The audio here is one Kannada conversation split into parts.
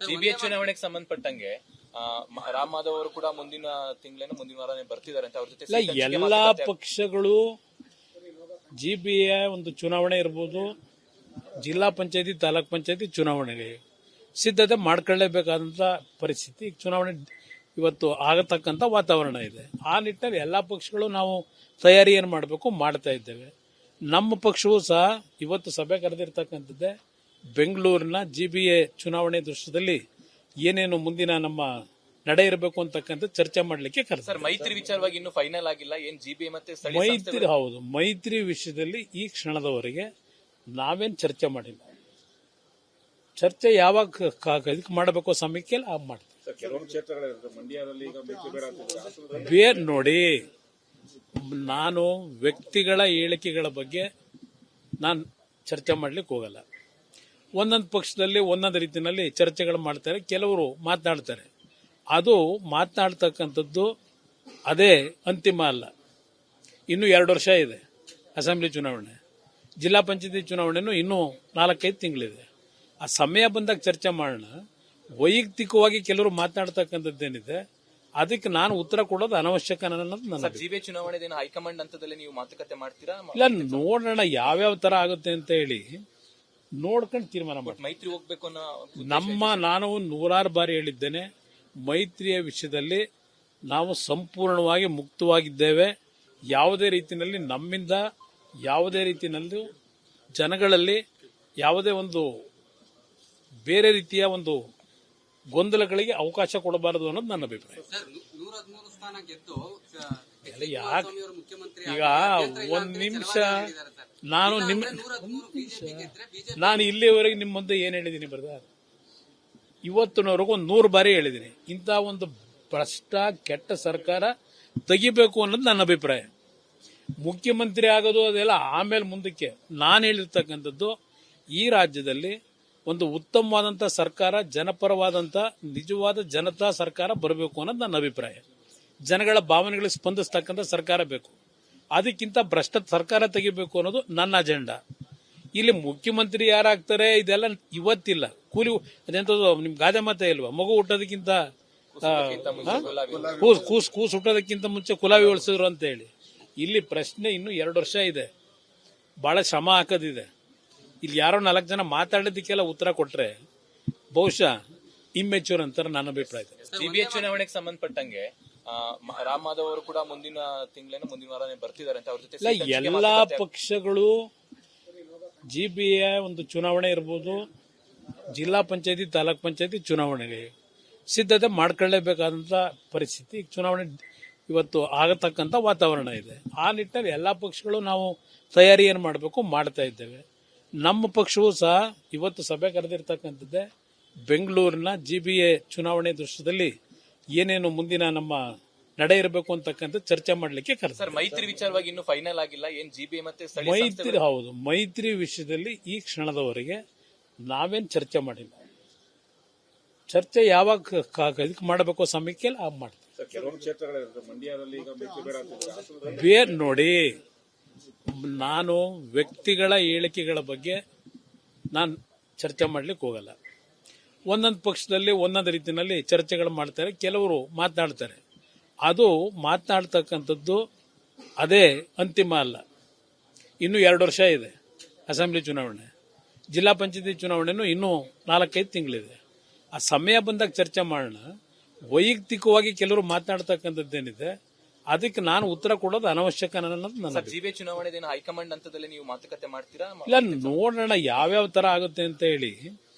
ಸಿಬಿಐ ಚುನಾವಣೆಗೆ ಸಂಬಂಧಪಟ್ಟಂಗೆ ರಾಮ್ ಮಾಧವ್ ಅವರು ಕೂಡ ಮುಂದಿನ ವಾರ ಬರ್ತಿದ್ದಾರೆ ಅಂತ ಅವ್ರ ಜೊತೆ ಇಲ್ಲ, ಎಲ್ಲಾ ಪಕ್ಷಗಳು ಜಿಬಿಎ ಒಂದು ಚುನಾವಣೆ ಇರ್ಬೋದು, ಜಿಲ್ಲಾ ಪಂಚಾಯತಿ ತಾಲೂಕ್ ಪಂಚಾಯತಿ ಚುನಾವಣೆಗೆ ಸಿದ್ಧತೆ ಮಾಡ್ಕೊಳ್ಳೇಬೇಕಾದಂತ ಪರಿಸ್ಥಿತಿ. ಈಗ ಚುನಾವಣೆ ಇವತ್ತು ಆಗತಕ್ಕಂತ ವಾತಾವರಣ ಇದೆ. ಆ ನಿಟ್ಟಿನಲ್ಲಿ ಎಲ್ಲಾ ಪಕ್ಷಗಳು ನಾವು ತಯಾರಿ ಏನು ಮಾಡಬೇಕು ಮಾಡ್ತಾ ಇದ್ದೇವೆ. ನಮ್ಮ ಪಕ್ಷವೂ ಸಹ ಇವತ್ತು ಸಭೆ ಕರೆದಿರ್ತಕ್ಕಂಥದ್ದೇ ಬೆಂಗಳೂರಿನ ಜಿಬಿಎ ಚುನಾವಣೆ ದೃಶ್ಯದಲ್ಲಿ ಏನೇನು ಮುಂದಿನ ನಮ್ಮ ನಡೆ ಇರಬೇಕು ಅಂತಕ್ಕಂಥ ಚರ್ಚೆ ಮಾಡಲಿಕ್ಕೆ ಸರ್, ಮೈತ್ರಿ ವಿಚಾರವಾಗಿ ಇನ್ನೂ ಫೈನಲ್ ಆಗಿಲ್ಲ. ಏನ್ ಜಿಬಿಎ ಮತ್ತೆ ಮೈತ್ರಿ ಹೌದು, ಮೈತ್ರಿ ವಿಷಯದಲ್ಲಿ ಈ ಕ್ಷಣದವರೆಗೆ ನಾವೇನ್ ಚರ್ಚೆ ಮಾಡಿಲ್ಲ. ಚರ್ಚೆ ಯಾವಾಗ ಇದಕ್ಕೆ ಮಾಡಬೇಕು ಸಮಯಕ್ಕೆ ಮಾಡ್ತೀವಿ. ಬೇರೆ ನೋಡಿ, ನಾನು ವ್ಯಕ್ತಿಗಳ ಹೇಳಿಕೆಗಳ ಬಗ್ಗೆ ನಾನು ಚರ್ಚೆ ಮಾಡ್ಲಿಕ್ಕೆ ಹೋಗಲ್ಲ. ಒಂದೊಂದು ಪಕ್ಷದಲ್ಲಿ ಒಂದೊಂದು ರೀತಿಯಲ್ಲಿ ಚರ್ಚೆಗಳು ಮಾಡ್ತಾರೆ, ಕೆಲವರು ಮಾತನಾಡ್ತಾರೆ. ಅದು ಮಾತನಾಡ್ತಕ್ಕಂಥದ್ದು ಅದೇ ಅಂತಿಮ ಅಲ್ಲ. ಇನ್ನೂ 2 ವರ್ಷ ಇದೆ ಅಸೆಂಬ್ಲಿ ಚುನಾವಣೆ, ಜಿಲ್ಲಾ ಪಂಚಾಯತಿ ಚುನಾವಣೆನೂ ಇನ್ನೂ 4-5 ತಿಂಗಳಿದೆ. ಆ ಸಮಯ ಬಂದಾಗ ಚರ್ಚೆ ಮಾಡೋಣ. ವೈಯಕ್ತಿಕವಾಗಿ ಕೆಲವರು ಮಾತನಾಡ್ತಕ್ಕಂಥದ್ದೇನಿದೆ ಅದಕ್ಕೆ ನಾನು ಉತ್ತರ ಕೊಡೋದು ಅನವಶ್ಯಕ ಅನ್ನೋದು ನನ್ನ ಜಿಬಿಎ ಚುನಾವಣೆ ಹೈಕಮಾಂಡ್ ಹಂತದಲ್ಲಿ ನೀವು ಮಾತುಕತೆ ಮಾಡ್ತೀರಾ? ಇಲ್ಲ, ನೋಡೋಣ ಯಾವ್ಯಾವ ತರ ಆಗುತ್ತೆ ಅಂತ ಹೇಳಿ ನೋಡ್ಕೊಂಡು ತೀರ್ಮಾನ ಮಾಡಿ. ಮೈತ್ರಿ ಹೋಗ್ಬೇಕು ಅನ್ನೋ ನಾನು 100 ಬಾರಿ ಹೇಳಿದ್ದೇನೆ, ಮೈತ್ರಿಯ ವಿಷಯದಲ್ಲಿ ನಾವು ಸಂಪೂರ್ಣವಾಗಿ ಮುಕ್ತವಾಗಿದ್ದೇವೆ. ಯಾವುದೇ ರೀತಿಯಲ್ಲಿ ನಮ್ಮಿಂದ ಯಾವುದೇ ರೀತಿಯಲ್ಲಿ ಜನಗಳಲ್ಲಿ ಯಾವುದೇ ಒಂದು ಬೇರೆ ರೀತಿಯ ಒಂದು ಗೊಂದಲಗಳಿಗೆ ಅವಕಾಶ ಕೊಡಬಾರದು ಅನ್ನೋದು ನನ್ನ ಅಭಿಪ್ರಾಯ. ಈಗ ಒಂದ್ ನಿಮಿಷ ನಾನು ಇಲ್ಲಿವರೆಗೆ ನಿಮ್ಮ ಮುಂದೆ ಏನ್ ಹೇಳಿದ್ದೀನಿ ಬರ್ದ, ಇವತ್ತಿನವರೆಗೂ 100 ಬಾರಿ ಹೇಳಿದ್ದೀನಿ, ಇಂಥ ಒಂದು ಭ್ರಷ್ಟ ಕೆಟ್ಟ ಸರ್ಕಾರ ತೆಗಿಬೇಕು ಅನ್ನೋದು ನನ್ನ ಅಭಿಪ್ರಾಯ. ಮುಖ್ಯಮಂತ್ರಿ ಆಗೋದು ಅದೆಲ್ಲ ಆಮೇಲೆ ಮುಂದಕ್ಕೆ. ನಾನು ಹೇಳಿರ್ತಕ್ಕಂಥದ್ದು ಈ ರಾಜ್ಯದಲ್ಲಿ ಒಂದು ಉತ್ತಮವಾದಂಥ ಸರ್ಕಾರ, ಜನಪರವಾದಂಥ ನಿಜವಾದ ಜನತಾ ಸರ್ಕಾರ ಬರಬೇಕು ಅನ್ನೋದು ನನ್ನ ಅಭಿಪ್ರಾಯ. ಜನಗಳ ಭಾವನೆಗಳಿಗೆ ಸ್ಪಂದಿಸ್ತಕ್ಕಂಥ ಸರ್ಕಾರ ಬೇಕು. ಅದಕ್ಕಿಂತ ಭ್ರಷ್ಟ ಸರ್ಕಾರ ತೆಗಿಬೇಕು ಅನ್ನೋದು ನನ್ನ ಅಜೆಂಡಾ. ಇಲ್ಲಿ ಮುಖ್ಯಮಂತ್ರಿ ಯಾರಾಗ್ತಾರೆ ಇದೆಲ್ಲ ಇವತ್ತಿಲ್ಲ. ಕೂಲಿ ಅದೆಂತದ್ದು ನಿಮ್ ಗಾದೆ ಮಾತೆ ಇಲ್ವಾ, ಮಗು ಹುಟ್ಟೋದಕ್ಕಿಂತ ಕೂಸು ಹುಟ್ಟೋದಕ್ಕಿಂತ ಮುಂಚೆ ಕುಲಾವಿ ಉಳಿಸಿದ್ರು ಅಂತ ಹೇಳಿ. ಇಲ್ಲಿ ಪ್ರಶ್ನೆ ಇನ್ನು 2 ವರ್ಷ ಇದೆ, ಬಹಳ ಶ್ರಮ ಹಾಕೋದಿದೆ. ಇಲ್ಲಿ ಯಾರೋ 4 ಜನ ಮಾತಾಡೋದಕ್ಕೆಲ್ಲ ಉತ್ತರ ಕೊಟ್ರೆ ಬಹುಶಃ ಇಮ್ಮೆಚೂರ್ ಅಂತಾರೆ ನನ್ನ ಅಭಿಪ್ರಾಯ. ಸಿಬಿಐ ಚುನಾವಣೆಗೆ ಸಂಬಂಧಪಟ್ಟಂಗೆ ರಾಮ್ ಮಾಧವ್ ಅವರು ಕೂಡ ಮುಂದಿನ ವಾರ ಬರ್ತಿದ್ದಾರೆ ಅಂತ ಅವ್ರ ಜೊತೆ ಎಲ್ಲಾ ಪಕ್ಷಗಳು ಜಿಬಿಎ ಒಂದು ಚುನಾವಣೆ ಇರ್ಬೋದು, ಜಿಲ್ಲಾ ಪಂಚಾಯತಿ ತಾಲೂಕ್ ಪಂಚಾಯತಿ ಚುನಾವಣೆಗೆ ಸಿದ್ಧತೆ ಮಾಡ್ಕೊಳ್ಳೇಬೇಕಾದಂತ ಪರಿಸ್ಥಿತಿ. ಚುನಾವಣೆ ಇವತ್ತು ಆಗತಕ್ಕಂತ ವಾತಾವರಣ ಇದೆ. ಆ ನಿಟ್ಟಿನಲ್ಲಿ ಎಲ್ಲಾ ಪಕ್ಷಗಳು ನಾವು ತಯಾರಿ ಏನು ಮಾಡಬೇಕು ಮಾಡ್ತಾ ಇದ್ದೇವೆ. ನಮ್ಮ ಪಕ್ಷವೂ ಸಹ ಇವತ್ತು ಸಭೆ ಕರೆದಿರ್ತಕ್ಕಂಥದ್ದೇ ಬೆಂಗಳೂರಿನ ಜಿಬಿಎ ಚುನಾವಣೆ ದೃಶ್ಯದಲ್ಲಿ ಏನೇನು ಮುಂದಿನ ನಮ್ಮ ನಡೆ ಇರಬೇಕು ಅಂತಕ್ಕಂಥ ಚರ್ಚೆ ಮಾಡಲಿಕ್ಕೆ ಸರ್, ಮೈತ್ರಿ ವಿಚಾರವಾಗಿ ಇನ್ನೂ ಫೈನಲ್ ಆಗಿಲ್ಲ. ಏನ್ ಜಿಬಿಎ ಮತ್ತೆ ಮೈತ್ರಿ ಹೌದು, ಮೈತ್ರಿ ವಿಷಯದಲ್ಲಿ ಈ ಕ್ಷಣದವರೆಗೆ ನಾವೇನ್ ಚರ್ಚೆ ಮಾಡಿಲ್ಲ. ಚರ್ಚೆ ಯಾವಾಗ ಇದಕ್ಕೆ ಮಾಡಬೇಕು ಸಮಯಕ್ಕೆ ಮಾಡ್ತೀವಿ. ಬೇರೆ ನೋಡಿ, ನಾನು ವ್ಯಕ್ತಿಗಳ ಹೇಳಿಕೆಗಳ ಬಗ್ಗೆ ನಾನು ಚರ್ಚೆ ಮಾಡ್ಲಿಕ್ಕೆ ಹೋಗಲ್ಲ. ಒಂದೊಂದು ಪಕ್ಷದಲ್ಲಿ ಒಂದೊಂದು ರೀತಿಯಲ್ಲಿ ಚರ್ಚೆಗಳು ಮಾಡ್ತಾರೆ, ಕೆಲವರು ಮಾತನಾಡ್ತಾರೆ. ಅದು ಮಾತನಾಡ್ತಕ್ಕಂಥದ್ದು ಅದೇ ಅಂತಿಮ ಅಲ್ಲ. ಇನ್ನೂ 2 ವರ್ಷ ಇದೆ ಅಸೆಂಬ್ಲಿ ಚುನಾವಣೆ, ಜಿಲ್ಲಾ ಪಂಚಾಯತಿ ಚುನಾವಣೆನೂ ಇನ್ನೂ 4-5 ತಿಂಗಳಿದೆ. ಆ ಸಮಯ ಬಂದಾಗ ಚರ್ಚೆ ಮಾಡೋಣ. ವೈಯಕ್ತಿಕವಾಗಿ ಕೆಲವರು ಮಾತನಾಡ್ತಕ್ಕಂಥದ್ದೇನಿದೆ ಅದಕ್ಕೆ ನಾನು ಉತ್ತರ ಕೊಡೋದು ಅನವಶ್ಯಕ ಅನ್ನೋದು ನನ್ನ ಜಿಬಿಎ ಚುನಾವಣೆ ಹೈಕಮಾಂಡ್ ಹಂತದಲ್ಲಿ ನೀವು ಮಾತುಕತೆ ಮಾಡ್ತೀರಾ? ಇಲ್ಲ, ನೋಡೋಣ ಯಾವ್ಯಾವ ತರ ಆಗುತ್ತೆ ಅಂತ ಹೇಳಿ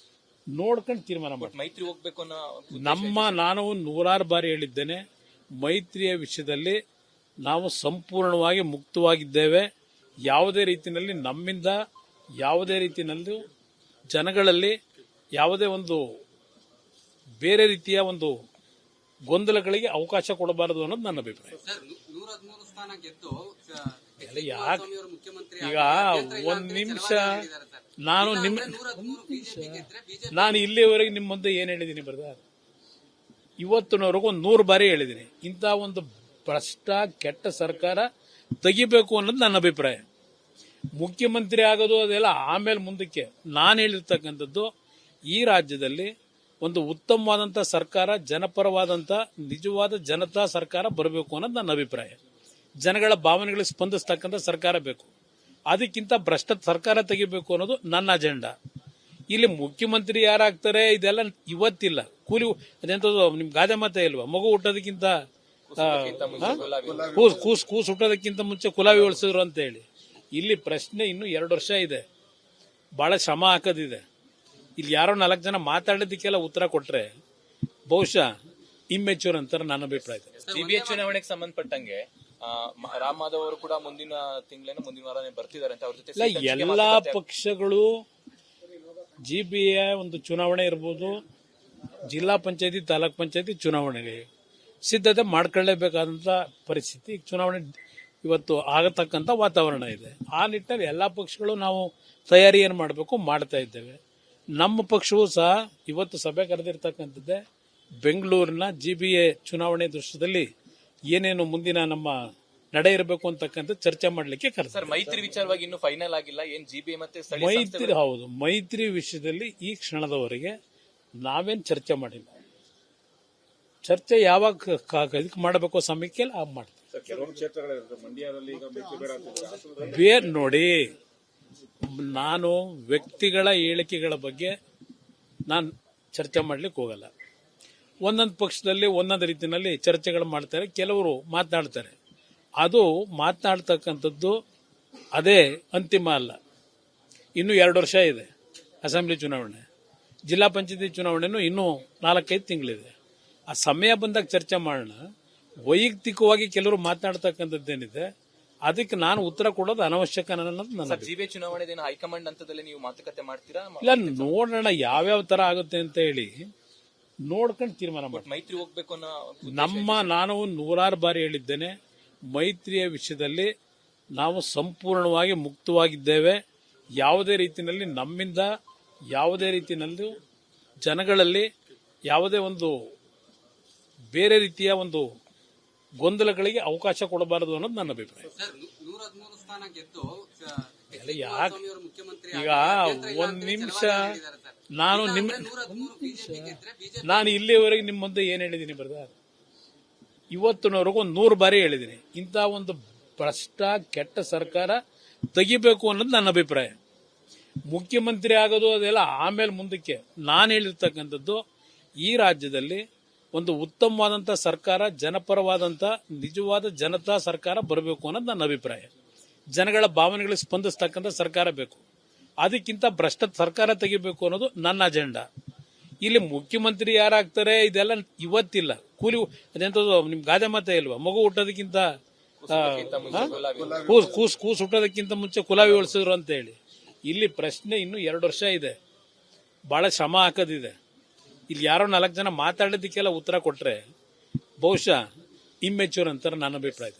ನೋಡ್ಕೊಂಡು ತೀರ್ಮಾನ ಮಾಡಿ. ಮೈತ್ರಿ ಹೋಗ್ಬೇಕು ಅನ್ನೋ ನಾನು 100 ಬಾರಿ ಹೇಳಿದ್ದೇನೆ, ಮೈತ್ರಿಯ ವಿಷಯದಲ್ಲಿ ನಾವು ಸಂಪೂರ್ಣವಾಗಿ ಮುಕ್ತವಾಗಿದ್ದೇವೆ. ಯಾವುದೇ ರೀತಿಯಲ್ಲಿ ನಮ್ಮಿಂದ ಯಾವುದೇ ರೀತಿಯಲ್ಲಿ ಜನಗಳಲ್ಲಿ ಯಾವುದೇ ಒಂದು ಬೇರೆ ರೀತಿಯ ಒಂದು ಗೊಂದಲಗಳಿಗೆ ಅವಕಾಶ ಕೊಡಬಾರದು ಅನ್ನೋದು ನನ್ನ ಅಭಿಪ್ರಾಯ. ಈಗ ಒಂದ್ ನಿಮಿಷ ನಾನು ಇಲ್ಲಿವರೆಗೆ ನಿಮ್ಮ ಮುಂದೆ ಏನ್ ಹೇಳಿದ್ದೀನಿ ಬರ್ದ, ಇವತ್ತಿನವರೆಗೂ 100 ಬಾರಿ ಹೇಳಿದ್ದೀನಿ, ಇಂಥ ಒಂದು ಭ್ರಷ್ಟ ಕೆಟ್ಟ ಸರ್ಕಾರ ತೆಗಿಬೇಕು ಅನ್ನೋದು ನನ್ನ ಅಭಿಪ್ರಾಯ. ಮುಖ್ಯಮಂತ್ರಿ ಆಗೋದು ಅದೆಲ್ಲ ಆಮೇಲೆ ಮುಂದಕ್ಕೆ. ನಾನು ಹೇಳಿರ್ತಕ್ಕಂಥದ್ದು ಈ ರಾಜ್ಯದಲ್ಲಿ ಒಂದು ಉತ್ತಮವಾದಂಥ ಸರ್ಕಾರ, ಜನಪರವಾದಂಥ ನಿಜವಾದ ಜನತಾ ಸರ್ಕಾರ ಬರಬೇಕು ಅನ್ನೋದು ನನ್ನ ಅಭಿಪ್ರಾಯ. ಜನಗಳ ಭಾವನೆಗಳಿಗೆ ಸ್ಪಂದಿಸ್ತಕ್ಕಂಥ ಸರ್ಕಾರ ಬೇಕು. ಅದಕ್ಕಿಂತ ಭ್ರಷ್ಟ ಸರ್ಕಾರ ತೆಗಿಬೇಕು ಅನ್ನೋದು ನನ್ನ ಅಜೆಂಡಾ. ಇಲ್ಲಿ ಮುಖ್ಯಮಂತ್ರಿ ಯಾರಾಗ್ತಾರೆ ಇದೆಲ್ಲ ಇವತ್ತಿಲ್ಲ. ಕೂಲಿ ಅದೆಂಥದ್ದು ನಿಮ್ ಗಾದೆ ಮಾತೆ ಇಲ್ವಾ, ಮಗು ಹುಟ್ಟೋದಕ್ಕಿಂತ ಕೂಸು ಹುಟ್ಟೋದಕ್ಕಿಂತ ಮುಂಚೆ ಕುಲಾವಿ ಉಳಿಸಿದ್ರು ಅಂತ ಹೇಳಿ. ಇಲ್ಲಿ ಪ್ರಶ್ನೆ ಇನ್ನು 2 ವರ್ಷ ಇದೆ, ಬಹಳ ಶ್ರಮ ಹಾಕೋದಿದೆ. ಇಲ್ಲಿ ಯಾರೋ 4 ಜನ ಮಾತಾಡೋದಕ್ಕೆಲ್ಲ ಉತ್ತರ ಕೊಟ್ರೆ ಬಹುಶಃ ಇಮ್ಮೆಚೂರ್ ಅಂತಾರೆ ನನ್ನ ಅಭಿಪ್ರಾಯ. ಸಿಬಿಐ ಚುನಾವಣೆಗೆ ಸಂಬಂಧಪಟ್ಟಂಗೆ ರಾಮ್ ಮಾಧವ್ ಅವರು ಕೂಡ ಮುಂದಿನ ವಾರನೇ ಬರ್ತಿದ್ದಾರೆ ಅಂತ ಅವ್ರ ಜೊತೆ ಎಲ್ಲಾ ಪಕ್ಷಗಳು ಜಿಬಿಎ ಒಂದು ಚುನಾವಣೆ ಇರ್ಬೋದು, ಜಿಲ್ಲಾ ಪಂಚಾಯತಿ, ತಾಲೂಕ್ ಪಂಚಾಯತಿ ಚುನಾವಣೆಗೆ ಸಿದ್ಧತೆ ಮಾಡ್ಕೊಳ್ಳೇಬೇಕಾದಂತ ಪರಿಸ್ಥಿತಿ, ಚುನಾವಣೆ ಇವತ್ತು ಆಗತಕ್ಕಂಥ ವಾತಾವರಣ ಇದೆ. ಆ ನಿಟ್ಟಿನಲ್ಲಿ ಎಲ್ಲಾ ಪಕ್ಷಗಳು ನಾವು ತಯಾರಿ ಏನು ಮಾಡಬೇಕು ಮಾಡ್ತಾ ಇದ್ದೇವೆ. ನಮ್ಮ ಪಕ್ಷವೂ ಸಹ ಇವತ್ತು ಸಭೆ ಕರೆದಿರ್ತಕ್ಕಂಥದ್ದೇ ಬೆಂಗಳೂರಿನ ಜಿಬಿಎ ಚುನಾವಣೆ ದೃಶ್ಯದಲ್ಲಿ ಏನೇನು ಮುಂದಿನ ನಮ್ಮ ನಡೆ ಇರಬೇಕು ಅಂತಕ್ಕಂಥ ಚರ್ಚೆ ಮಾಡಲಿಕ್ಕೆ ಸರ್, ಮೈತ್ರಿ ವಿಚಾರವಾಗಿ ಇನ್ನು ಫೈನಲ್ ಆಗಿಲ್ಲ. ಏನ್ ಜಿಬಿಎ ಮತ್ತೆ ಮೈತ್ರಿ ಹೌದು, ಮೈತ್ರಿ ವಿಷಯದಲ್ಲಿ ಈ ಕ್ಷಣದವರೆಗೆ ನಾವೇನ್ ಚರ್ಚೆ ಮಾಡಿಲ್ಲ. ಚರ್ಚೆ ಯಾವಾಗ ಇದಕ್ಕೆ ಮಾಡಬೇಕು ಸಮಯಕ್ಕೆ ಮಾಡ್ತೀವಿ. ನೋಡಿ, ನಾನು ವ್ಯಕ್ತಿಗಳ ಹೇಳಿಕೆಗಳ ಬಗ್ಗೆ ನಾನು ಚರ್ಚೆ ಮಾಡ್ಲಿಕ್ಕೆ ಹೋಗಲ್ಲ. ಒಂದೊಂದು ಪಕ್ಷದಲ್ಲಿ ಒಂದೊಂದು ರೀತಿಯಲ್ಲಿ ಚರ್ಚೆಗಳು ಮಾಡ್ತಾರೆ, ಕೆಲವರು ಮಾತನಾಡ್ತಾರೆ. ಅದು ಮಾತನಾಡ್ತಕ್ಕಂಥದ್ದು ಅದೇ ಅಂತಿಮ ಅಲ್ಲ. ಇನ್ನು 2 ವರ್ಷ ಇದೆ. ಅಸೆಂಬ್ಲಿ ಚುನಾವಣೆ, ಜಿಲ್ಲಾ ಪಂಚಾಯತಿ ಚುನಾವಣೆನೂ ಇನ್ನೂ 4-5 ತಿಂಗಳಿದೆ. ಆ ಸಮಯ ಬಂದಾಗ ಚರ್ಚೆ ಮಾಡೋಣ. ವೈಯಕ್ತಿಕವಾಗಿ ಕೆಲವರು ಮಾತನಾಡ್ತಕ್ಕಂಥದ್ದೇನಿದೆ ಅದಕ್ಕೆ ನಾನು ಉತ್ತರ ಕೊಡೋದು ಅನವಶ್ಯಕ ಅನ್ನೋದು ನನ್ನ ಜಿಬಿಎ ಚುನಾವಣೆ ಹೈಕಮಾಂಡ್ ಹಂತದಲ್ಲಿ ನೀವು ಮಾತುಕತೆ ಮಾಡ್ತೀರಾ? ಇಲ್ಲ, ನೋಡೋಣ ಯಾವ್ಯಾವ ತರ ಆಗುತ್ತೆ ಅಂತ ಹೇಳಿ ನೋಡ್ಕೊಂಡು ತೀರ್ಮಾನ ಮಾಡಿ. ಮೈತ್ರಿ ಹೋಗ್ಬೇಕು ಅನ್ನೋ ನಾನು 100 ಬಾರಿ ಹೇಳಿದ್ದೇನೆ, ಮೈತ್ರಿಯ ವಿಷಯದಲ್ಲಿ ನಾವು ಸಂಪೂರ್ಣವಾಗಿ ಮುಕ್ತವಾಗಿದ್ದೇವೆ. ಯಾವುದೇ ರೀತಿಯಲ್ಲಿ ನಮ್ಮಿಂದ ಯಾವುದೇ ರೀತಿಯಲ್ಲಿ ಜನಗಳಲ್ಲಿ ಯಾವುದೇ ಒಂದು ಬೇರೆ ರೀತಿಯ ಒಂದು ಗೊಂದಲಗಳಿಗೆ ಅವಕಾಶ ಕೊಡಬಾರದು ಅನ್ನೋದು ನನ್ನ ಅಭಿಪ್ರಾಯ. ಈಗ ಒಂದ್ ನಿಮಿಷ ನಾನು ಇಲ್ಲಿಯವರೆಗೆ ನಿಮ್ಮ ಮುಂದೆ ಏನ್ ಹೇಳಿದ್ದೀನಿ ಬ್ರದರ್, ಇವತ್ತಿನವರೆಗೂ 100 ಬಾರಿ ಹೇಳಿದ್ದೀನಿ. ಇಂಥ ಒಂದು ಭ್ರಷ್ಟ ಕೆಟ್ಟ ಸರ್ಕಾರ ತೆಗಿಬೇಕು ಅನ್ನೋದು ನನ್ನ ಅಭಿಪ್ರಾಯ. ಮುಖ್ಯಮಂತ್ರಿ ಆಗೋದು ಅದೆಲ್ಲ ಆಮೇಲೆ ಮುಂದಕ್ಕೆ. ನಾನು ಹೇಳಿರ್ತಕ್ಕಂಥದ್ದು ಈ ರಾಜ್ಯದಲ್ಲಿ ಒಂದು ಉತ್ತಮವಾದಂಥ ಸರ್ಕಾರ, ಜನಪರವಾದಂಥ ನಿಜವಾದ ಜನತಾ ಸರ್ಕಾರ ಬರಬೇಕು ಅನ್ನೋದು ನನ್ನ ಅಭಿಪ್ರಾಯ. ಜನಗಳ ಭಾವನೆಗಳಿಗೆ ಸ್ಪಂದಿಸ್ತಕ್ಕಂಥ ಸರ್ಕಾರ ಬೇಕು. ಅದಕ್ಕಿಂತ ಭ್ರಷ್ಟ ಸರ್ಕಾರ ತೆಗಿಬೇಕು ಅನ್ನೋದು ನನ್ನ ಅಜೆಂಡಾ. ಇಲ್ಲಿ ಮುಖ್ಯಮಂತ್ರಿ ಯಾರಾಗ್ತಾರೆ ಇದೆಲ್ಲ ಇವತ್ತಿಲ್ಲ. ಕೂಲಿ ಅದೆಂಥದ್ದು ನಿಮ್ ಗಾದೆ ಮಾತೆ ಇಲ್ವಾ, ಮಗು ಹುಟ್ಟೋದಕ್ಕಿಂತ ಕೂಸು ಹುಟ್ಟೋದಕ್ಕಿಂತ ಮುಂಚೆ ಕುಲಾವಿ ಉಳಿಸಿದ್ರು ಅಂತ ಹೇಳಿ. ಇಲ್ಲಿ ಪ್ರಶ್ನೆ ಇನ್ನು 2 ವರ್ಷ ಇದೆ, ಬಹಳ ಶ್ರಮ ಹಾಕೋದಿದೆ. ಇಲ್ಲಿ ಯಾರೋ 4 ಜನ ಮಾತಾಡೋದಕ್ಕೆಲ್ಲ ಉತ್ತರ ಕೊಟ್ರೆ ಬಹುಶಃ ಇಮ್ಮೆಚೂರ್ ಅಂತಾರೆ ನನ್ನ ಅಭಿಪ್ರಾಯ.